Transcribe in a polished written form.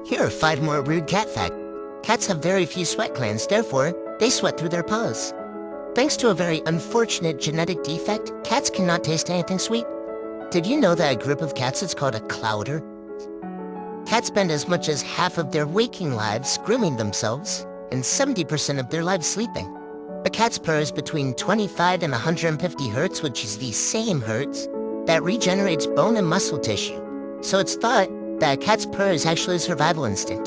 Here are 5 more rude cat facts. Cats have very few sweat glands, therefore, they sweat through their paws. Thanks to a very unfortunate genetic defect, cats cannot taste anything sweet. Did you know that a group of cats is called a clouder? Cats spend as much as half of their waking lives grooming themselves, and 70% of their lives sleeping. A cat's purr is between 25 and 150 hertz, which is the same hertz that regenerates bone and muscle tissue. So it's thought that a cat's purr is actually a survival instinct.